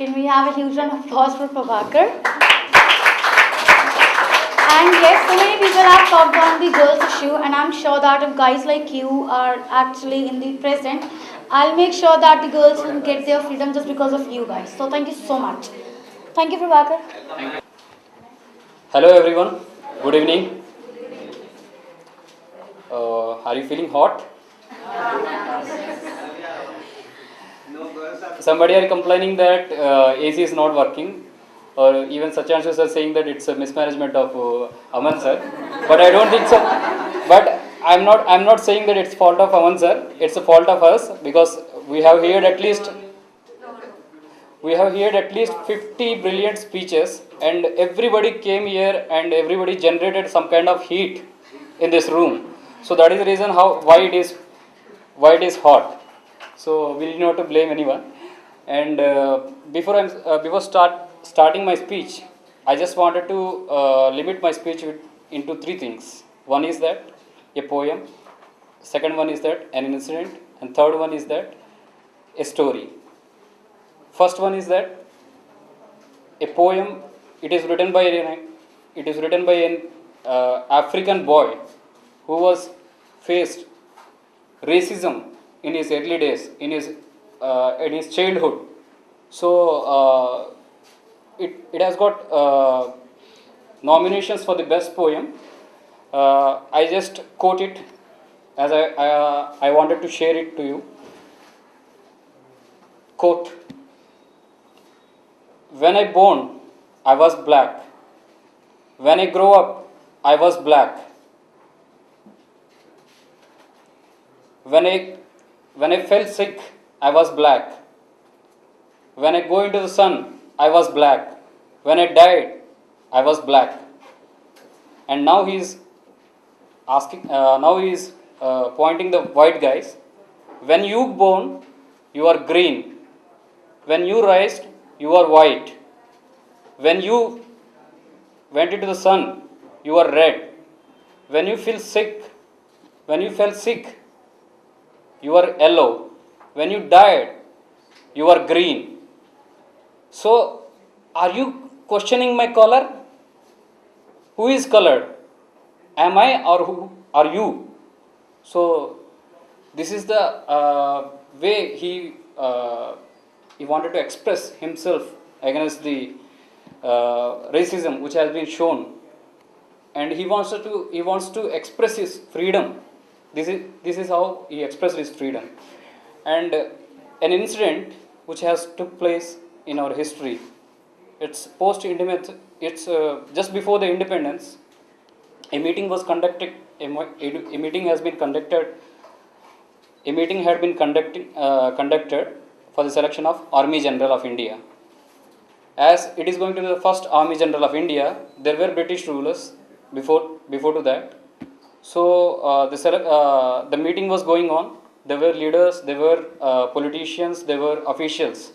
Can we have a huge round of applause for Prabhakar? And yes, so many people have talked on the girls' issue, and I'm sure that if guys like you are actually in the present, I'll make sure that the girls will get their freedom just because of you guys. So thank you so much. Thank you, Prabhakar. Hello everyone, good evening. Are you feeling hot? Somebody are complaining that AC is not working, or even such answers are saying that it's a mismanagement of Aman sir. But I don't think so. But I'm not saying that it's fault of Aman sir. It's a fault of us because we have heard at least 50 brilliant speeches, and everybody came here and everybody generated some kind of heat in this room. So that is the reason why it is hot. So we need not to blame anyone. And before starting my speech, I just wanted to limit my speech into three things. One is that a poem, second one is that an incident, and third one is that a story. First one is that a poem. It is written by an African boy who was faced racism in his early days, in his childhood. So it has got nominations for the best poem. I just quote it as I wanted to share it to you. Quote: when I born, I was black. When I grow up, I was black. When I fell sick, I was black. When I go into the sun, I was black. When I died, I was black. And now he's asking. Now he's pointing the white guys. When you born, you are green. When you raised, you are white. When you went into the sun, you are red. When you fell sick, you are yellow. When you died, you are green. So, are you questioning my color? Who is colored? Am I, or who are you? So, this is the way he wanted to express himself against the racism which has been shown, and he wants to express his freedom. This is how he expressed his freedom. And an incident which has took place in our history. It's post-independence. It's just before the independence. A meeting was conducted. A meeting has been conducted. A meeting had been conducted for the selection of Army General of India. As it is going to be the first Army General of India, there were British rulers before to that. So the meeting was going on. There were leaders, there were politicians, there were officials.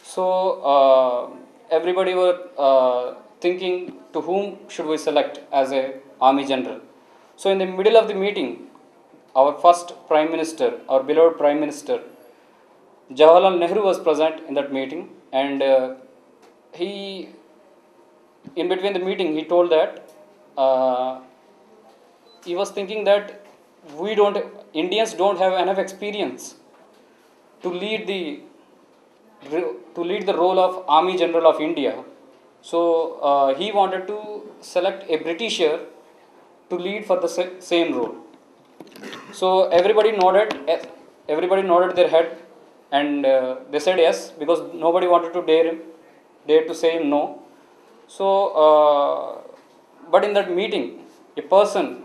So everybody were thinking to whom should we select as a Army General. So in the middle of the meeting, our first Prime Minister, our beloved Prime Minister, Jawaharlal Nehru was present in that meeting, and he, in between the meeting, he told that he was thinking that Indians don't have enough experience to lead the role of Army General of India. So he wanted to select a Britisher to lead for the same role. So everybody nodded their head, and they said yes, because nobody wanted to dare to say no. So, but in that meeting, a person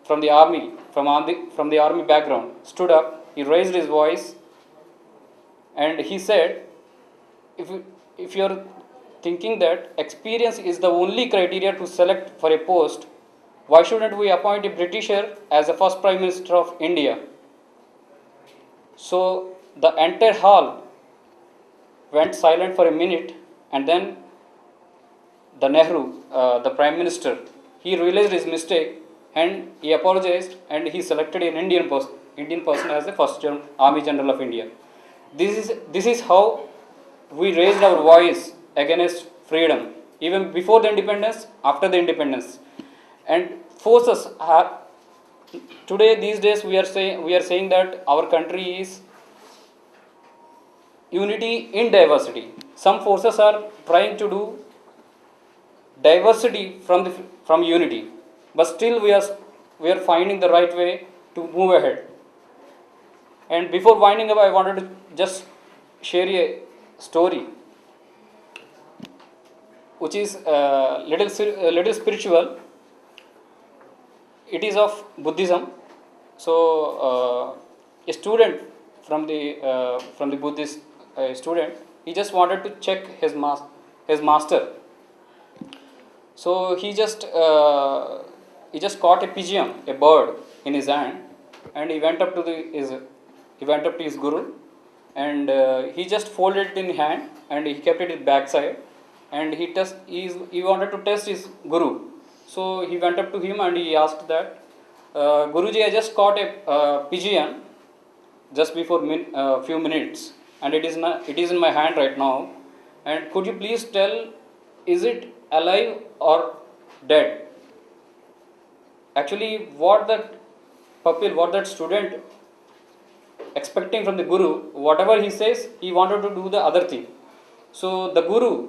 from the army, from the army background, stood up. He raised his voice, and he said, if you are thinking that experience is the only criteria to select for a post, why shouldn't we appoint a Britisher as the first Prime Minister of India? So the entire hall went silent for a minute, and then the Nehru, the Prime Minister, he realized his mistake, and he apologized, and he selected an Indian person as the first Army General of India. This is how we raised our voice against freedom, even before the independence, after the independence, and forces have. Today, these days, we are saying that our country is unity in diversity. Some forces are trying to do diversity from unity, but still we are finding the right way to move ahead. And before winding up, I wanted to just share a story which is little spiritual. It is of Buddhism. So a student from the Buddhist student, he just wanted to check his master. So he just caught a pigeon, a bird, in his hand, and he went up to his guru, and he just folded it in hand and he kept it in backside, and he wanted to test his guru. So he went up to him and he asked that, Guruji, I just caught a pigeon just before few minutes, and it is in my hand right now, and could you please tell, is it alive or dead? Actually, what that student expecting from the guru, whatever he says, he wanted to do the other thing. So the guru,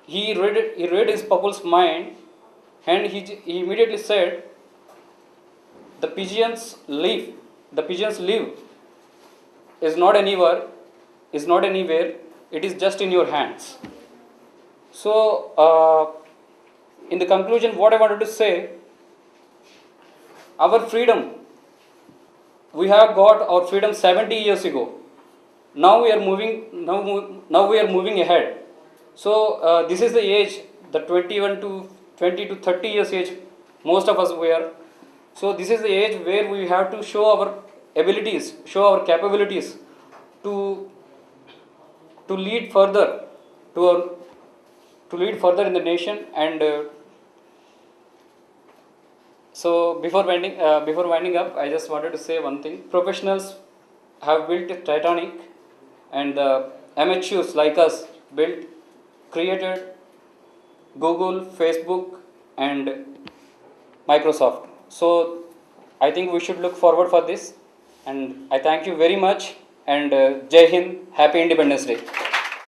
he read his pupil's mind, and he immediately said, the pigeon's live is not anywhere, it is just in your hands. So in the conclusion, what I wanted to say, our freedom, we have got our freedom 70 years ago. Now we are moving ahead. So this is the age, the 21 to 20 to 30 years age, most of us were. So this is the age where we have to show our abilities, show our capabilities to lead further, to lead further in the nation. And so before winding up, I just wanted to say one thing. Professionals have built Titanic, and the amateurs like us created Google, Facebook, and Microsoft. So I think we should look forward for this, and I thank you very much, and Jai Hind, Happy Independence Day.